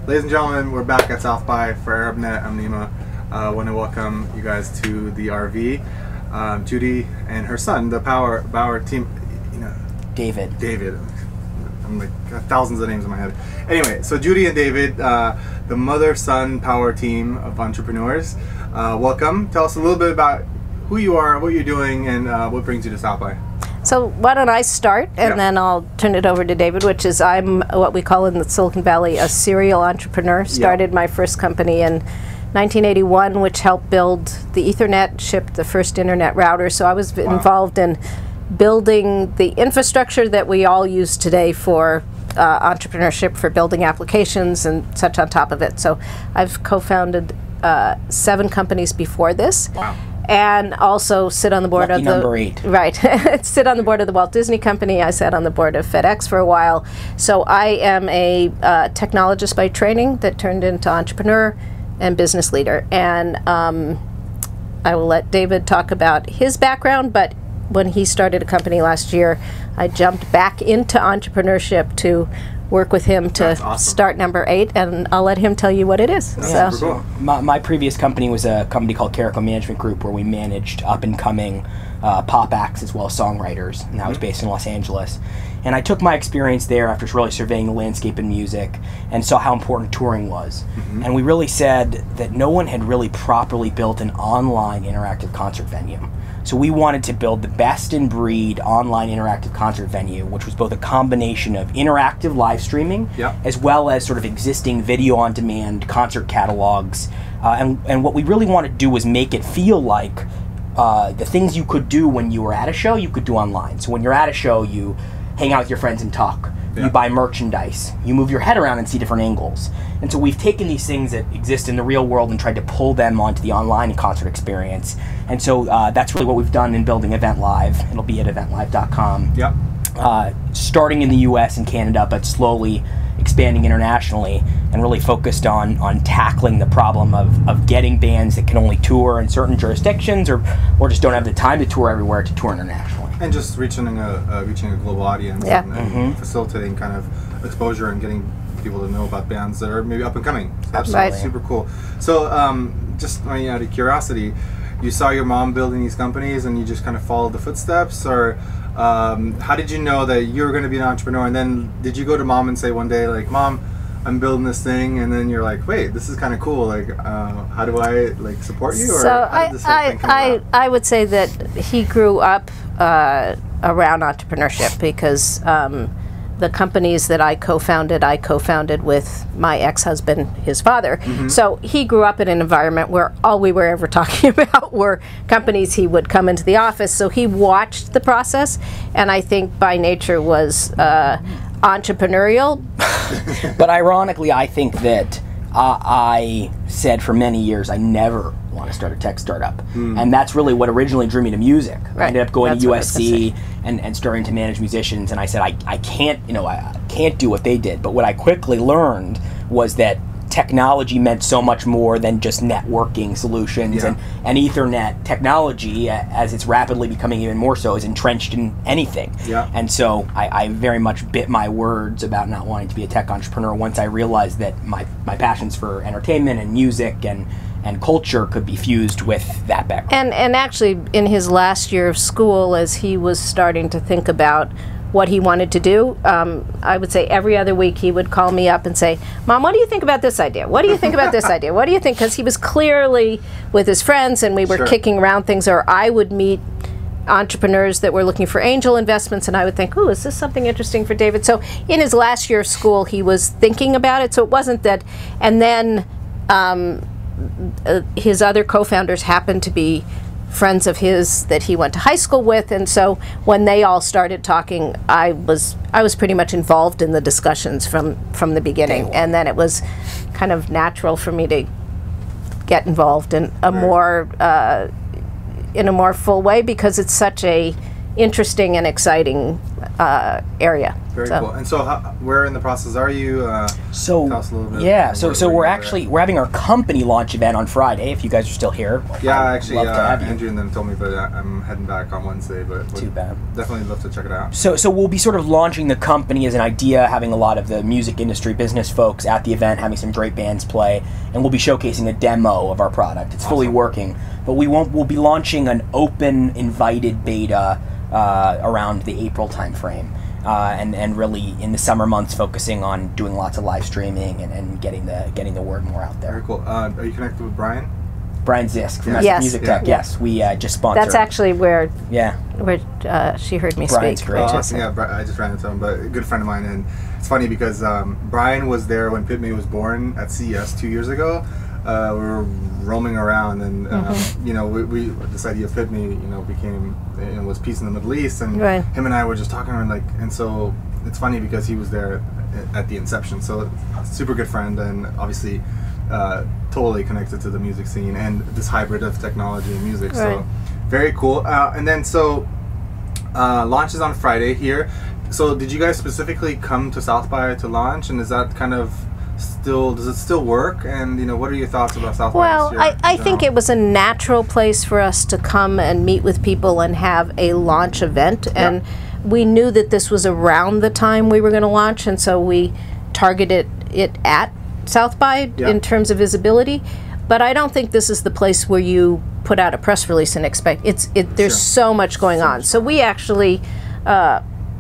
Ladies and gentlemen, we're back at South by for ArabNet. I'm Nima. I want to welcome you guys to the RV. Judy and her son, the Bauer team. You know, David. I'm like got thousands of names in my head. Anyway, so Judy and David, the mother-son power team of entrepreneurs. Welcome. Tell us a little bit about who you are, what you're doing, and what brings you to South by. So why don't I start, and then I'll turn it over to David, which is I'm what we call in the Silicon Valley a serial entrepreneur. Started my first company in 1981, which helped build the Ethernet, shipped the first internet router. So I was involved in building the infrastructure that we all use today for entrepreneurship, for building applications and such on top of it. So I've co-founded 7 companies before this. Wow. And also sit on the board Lucky of the number 8. Right. Sit on the board of the Walt Disney Company. I sat on the board of FedEx for a while. So I am a technologist by training that turned into entrepreneur and business leader. And I will let David talk about his background, but when he started a company last year, I jumped back into entrepreneurship to work with him to start number 8, and I'll let him tell you what it is. That's super cool. My previous company was a company called Carrico Management Group, where we managed up-and-coming pop acts as well as songwriters, and that was based in Los Angeles. And I took my experience there after really surveying the landscape in music and saw how important touring was. And we really said that no one had really properly built an online interactive concert venue. So we wanted to build the best-in-breed online interactive concert venue, which was both a combination of interactive live streaming as well as sort of existing video-on-demand concert catalogs. And what we really wanted to do was make it feel like the things you could do when you were at a show, you could do online. So when you're at a show, you hang out with your friends and talk. You buy merchandise. You move your head around and see different angles. And so we've taken these things that exist in the real world and tried to pull them onto the online concert experience. And so that's really what we've done in building Event Live. It'll be at eventlive.com. Starting in the US and Canada, but slowly expanding internationally, and really focused on tackling the problem of getting bands that can only tour in certain jurisdictions or just don't have the time to tour everywhere to tour internationally. And just reaching a global audience and facilitating kind of exposure and getting people to know about bands that are maybe up and coming. So that's super cool. So just out of curiosity, you saw your mom building these companies and you just kind of followed the footsteps, or how did you know that you were going to be an entrepreneur? And then did you go to mom and say one day, like, Mom, I'm building this thing, and then you're like, wait, this is kind of cool, like how do I like support you? Or so I would say that he grew up around entrepreneurship, because the companies that I co-founded with my ex-husband, his father. So he grew up in an environment where all we were ever talking about were companies. He would come into the office, so he watched the process, and I think by nature was entrepreneurial. But ironically, I think that I said for many years I never want to start a tech startup, and that's really what originally drew me to music. I ended up going to USC and starting to manage musicians, and I said I can't do what they did. But what I quickly learned was that technology meant so much more than just networking solutions, and Ethernet technology, as it's rapidly becoming even more so, is entrenched in anything. And so I very much bit my words about not wanting to be a tech entrepreneur once I realized that my passions for entertainment and music and culture could be fused with that background. And actually, in his last year of school, as he was starting to think about what he wanted to do, I would say every other week he would call me up and say, Mom, what do you think about this idea? What do you think about this idea? What do you think? Because he was clearly with his friends, and we were kicking around things, or I would meet entrepreneurs that were looking for angel investments, and I would think, oh, is this something interesting for David? So in his last year of school, he was thinking about it. So it wasn't that, and then his other co-founders happened to be friends of his that he went to high school with, and so when they all started talking, I was pretty much involved in the discussions from the beginning, and then it was kind of natural for me to get involved in a more full way, because it's such a interesting and exciting area. Very cool. And so, where in the process are you? So, tell us a little bit. Yeah. So we're having our company launch event on Friday. If you guys are still here. Yeah, actually, Andrew and them told me, but I'm heading back on Wednesday. But too bad. Definitely love to check it out. So we'll be sort of launching the company as an idea, having a lot of the music industry business folks at the event, having some great bands play, and we'll be showcasing a demo of our product. It's fully working, but we'll be launching an open, invited beta around the April timeframe. And really in the summer months focusing on doing lots of live streaming and getting the word more out there. Very cool. Are you connected with Brian? Brian Zisk from Music Tech. Yes, we just sponsored. That's actually where she heard me Brian's speak. great. Awesome. Yeah, I just ran into him, but a good friend of mine, and it's funny because Brian was there when PITME was born at CES 2 years ago. We were roaming around, and you know, we this idea of PITME, you know, became, it was peace in the Middle East, and him and I were just talking, and so it's funny because he was there at the inception. So super good friend, and obviously totally connected to the music scene and this hybrid of technology and music. So very cool. And then launches on Friday here. So did you guys specifically come to South by to launch, and is that kind of does it still work? And you know, what are your thoughts about South by? Well, I think it was a natural place for us to come and meet with people and have a launch event, and we knew that this was around the time we were going to launch, and so we targeted it at South by in terms of visibility. But I don't think this is the place where you put out a press release and expect there's so much going on. So we actually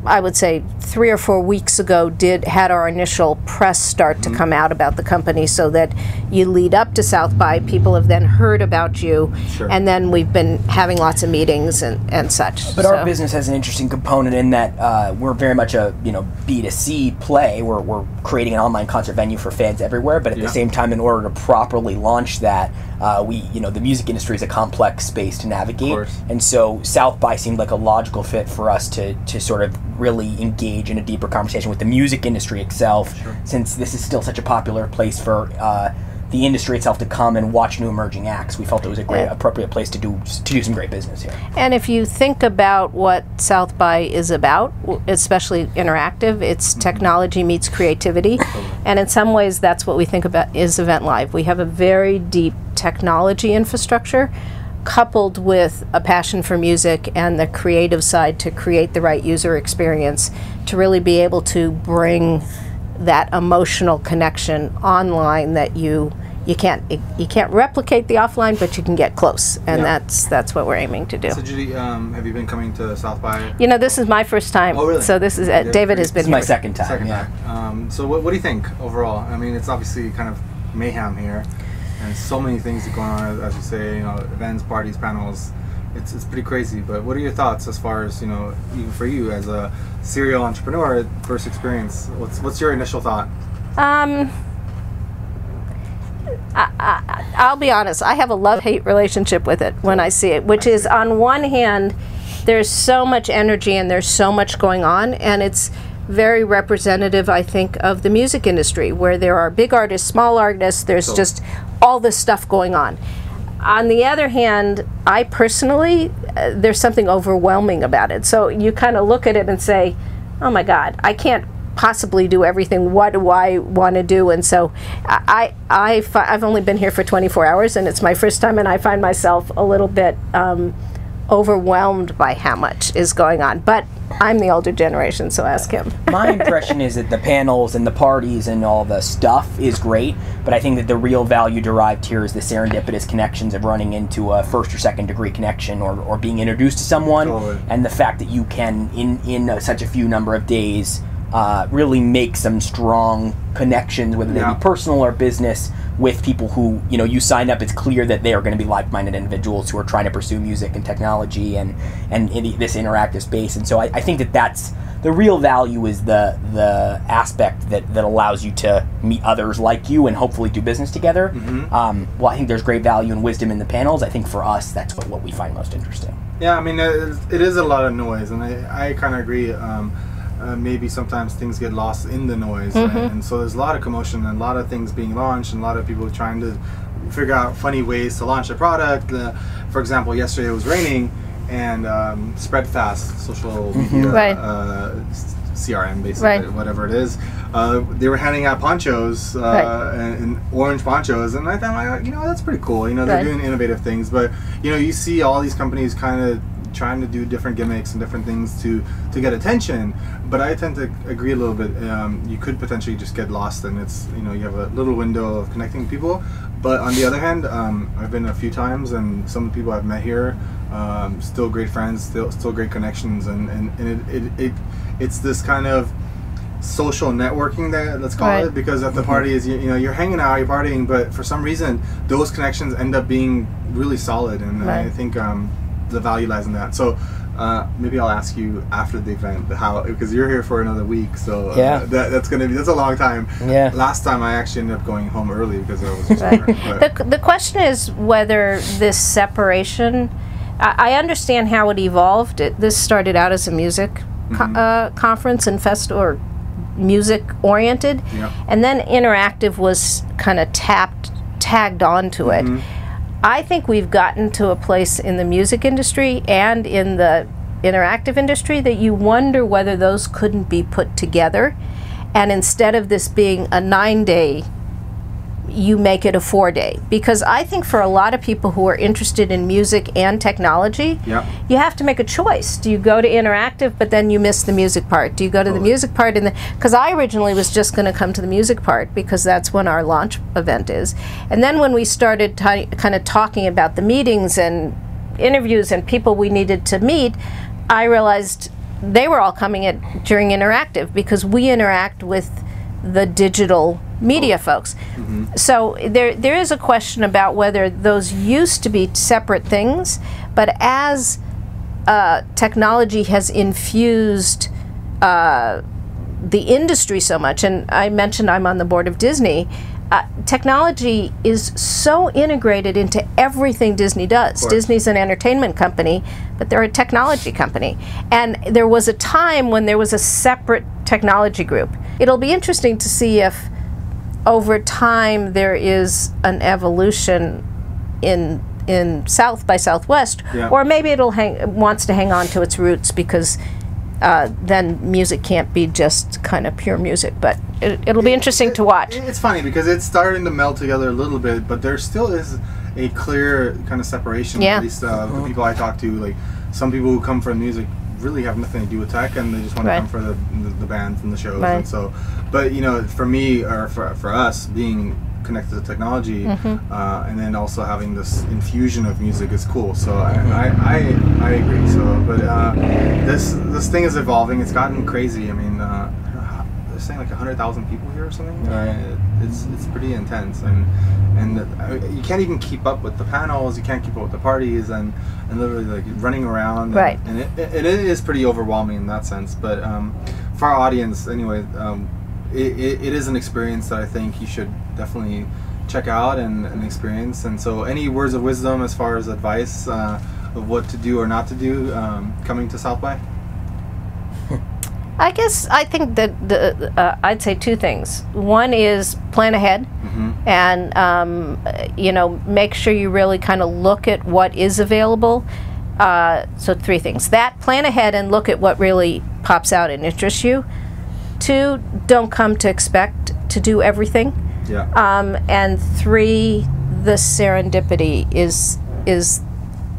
I would say 3 or 4 weeks ago had our initial press start to come out about the company, so that you lead up to South by, people have then heard about you, and then we've been having lots of meetings and such. But our business has an interesting component in that we're very much a B2C play. We're creating an online concert venue for fans everywhere, but at the same time, in order to properly launch that, the music industry is a complex space to navigate, and so South by seemed like a logical fit for us to sort of really engage in a deeper conversation with the music industry itself, since this is still such a popular place for the industry itself to come and watch new emerging acts. We felt it was a great, appropriate place to do some great business here. And if you think about what South by is about, especially interactive, it's technology meets creativity, and in some ways that's what we think about is Event Live. We have a very deep technology infrastructure, coupled with a passion for music and the creative side to create the right user experience, to really be able to bring that emotional connection online that you can't replicate the offline, but you can get close, and that's what we're aiming to do. So Judy, have you been coming to South by? You know, this is my first time. Oh, really? So this is David has been. This is my second time. So what do you think overall? I mean, it's obviously kind of mayhem here. And so many things going on, as you say, you know, events, parties, panels. It's pretty crazy. But what are your thoughts as far as, you know, even for you as a serial entrepreneur, first experience? What's your initial thought? I'll be honest. I have a love-hate relationship with it when I see it, which is, on one hand, there's so much energy and there's so much going on, and it's very representative, I think, of the music industry, where there are big artists, small artists, there's just all this stuff going on. On the other hand, I personally, there's something overwhelming about it. So you kind of look at it and say, oh my God, I can't possibly do everything. What do I want to do? And so I've only been here for 24 hours, and it's my first time, and I find myself a little bit overwhelmed by how much is going on. But I'm the older generation, so ask him. My impression is that the panels and the parties and all the stuff is great, but I think that the real value derived here is the serendipitous connections of running into a first or second degree connection, or being introduced to someone, and the fact that you can, in such a few number of days, really make some strong connections, whether they be personal or business, with people who, you know, you sign up, it's clear that they are going to be like-minded individuals who are trying to pursue music and technology and in this interactive space. And so I think that that's the real value, is the aspect that allows you to meet others like you and hopefully do business together. Well, I think there's great value and wisdom in the panels. I think for us, that's what we find most interesting. Yeah, I mean, it is a lot of noise, and I kind of agree. Maybe sometimes things get lost in the noise, and so there's a lot of commotion and a lot of things being launched, and a lot of people trying to figure out funny ways to launch a product. For example, yesterday it was raining, and spread fast social media, CRM basically, whatever it is. They were handing out ponchos and orange ponchos, and I thought, you know, that's pretty cool. You know, they're doing innovative things, but you know, you see all these companies kind of trying to do different gimmicks and different things to get attention. But I tend to agree a little bit. You could potentially just get lost, and it's, you know, you have a little window of connecting people. But on the other hand, I've been a few times, and some of the people I've met here, still great friends, still great connections, and it's this kind of social networking, that let's call it, because at the party is, you know, you're hanging out, you're partying, but for some reason those connections end up being really solid, and I think the value lies in that. So maybe I'll ask you after the event how, because you're here for another week, so that's a long time. Last time I actually ended up going home early because I was just the question is whether this separation, I understand how it evolved. This started out as a music conference and festival, or music oriented, and then interactive was kind of tagged onto it. I think we've gotten to a place in the music industry and in the interactive industry that you wonder whether those couldn't be put together, and instead of this being a 9-day, you make it a 4-day. Because I think for a lot of people who are interested in music and technology, you have to make a choice. Do you go to interactive but then you miss the music part? Do you go to the music part? Because I originally was just going to come to the music part because that's when our launch event is. And then when we started kind of talking about the meetings and interviews and people we needed to meet, I realized they were all coming during interactive, because we interact with the digital media folks. So there is a question about whether those used to be separate things, but as technology has infused the industry so much, and I mentioned I'm on the board of Disney, technology is so integrated into everything Disney does. Disney's an entertainment company, but they're a technology company. And there was a time when there was a separate technology group. It'll be interesting to see if over time there is an evolution in South by Southwest, or maybe it'll wants to hang on to its roots, because then music can't be just kind of pure music. But it'll be interesting to watch. It's funny because it's starting to meld together a little bit, but there still is a clear kind of separation. At least the people I talk to, like some people who come from music really have nothing to do with tech, and they just want to come for the bands and the shows. And so, but you know, for me, or for us, being connected to technology, and then also having this infusion of music is cool. So I agree. So, but this thing is evolving. It's gotten crazy. I mean, they're saying like 100,000 people here or something. It's pretty intense, and you can't even keep up with the panels. You can't keep up with the parties, and literally like running around. And it is pretty overwhelming in that sense. But for our audience, anyway. It is an experience that I think you should definitely check out and experience. And so, any words of wisdom as far as advice of what to do or not to do coming to South by? I think that I'd say two things. One is plan ahead, and you know, make sure you really kind of look at what is available. So 3 things: that, plan ahead and look at what really pops out and interests you. 2, don't come to expect to do everything. And 3, the serendipity is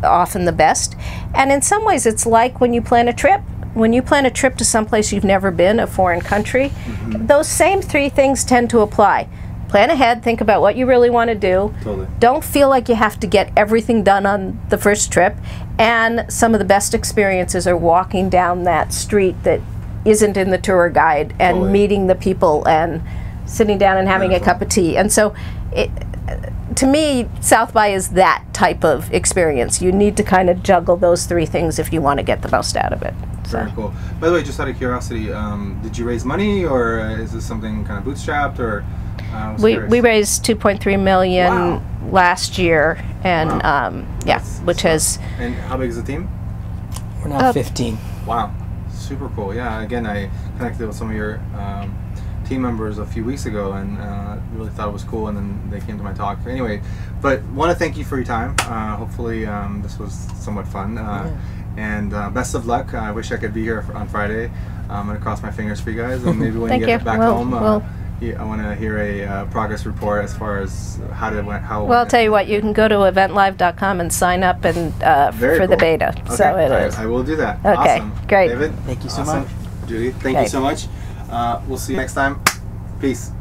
often the best. And in some ways, it's like when you plan a trip. When you plan a trip to someplace you've never been, a foreign country, those same 3 things tend to apply. Plan ahead, think about what you really want to do. Don't feel like you have to get everything done on the first trip. And some of the best experiences are walking down that street that isn't in the tour guide, and meeting the people and sitting down and having a cup of tea. And so to me, South by is that type of experience. You need to kind of juggle those 3 things if you want to get the most out of it. Very cool. By the way, just out of curiosity, did you raise money, or is this something kind of bootstrapped, or? We raised $2.3 million last year, and which has. And how big is the team? We're now 15. Wow. Super cool. Yeah, again, I connected with some of your team members a few weeks ago, and really thought it was cool, and then they came to my talk. Anyway, but want to thank you for your time. Hopefully this was somewhat fun, and best of luck. I wish I could be here on Friday. I'm going to cross my fingers for you guys, and maybe when you get back home, I want to hear a progress report as far as how it went. Well, I'll tell you what, you can go to eventlive.com and sign up and for the beta. Okay. So it is. I will do that. Okay, Awesome. great. David, thank you so much. Judy, thank you so much. We'll see you next time. Peace.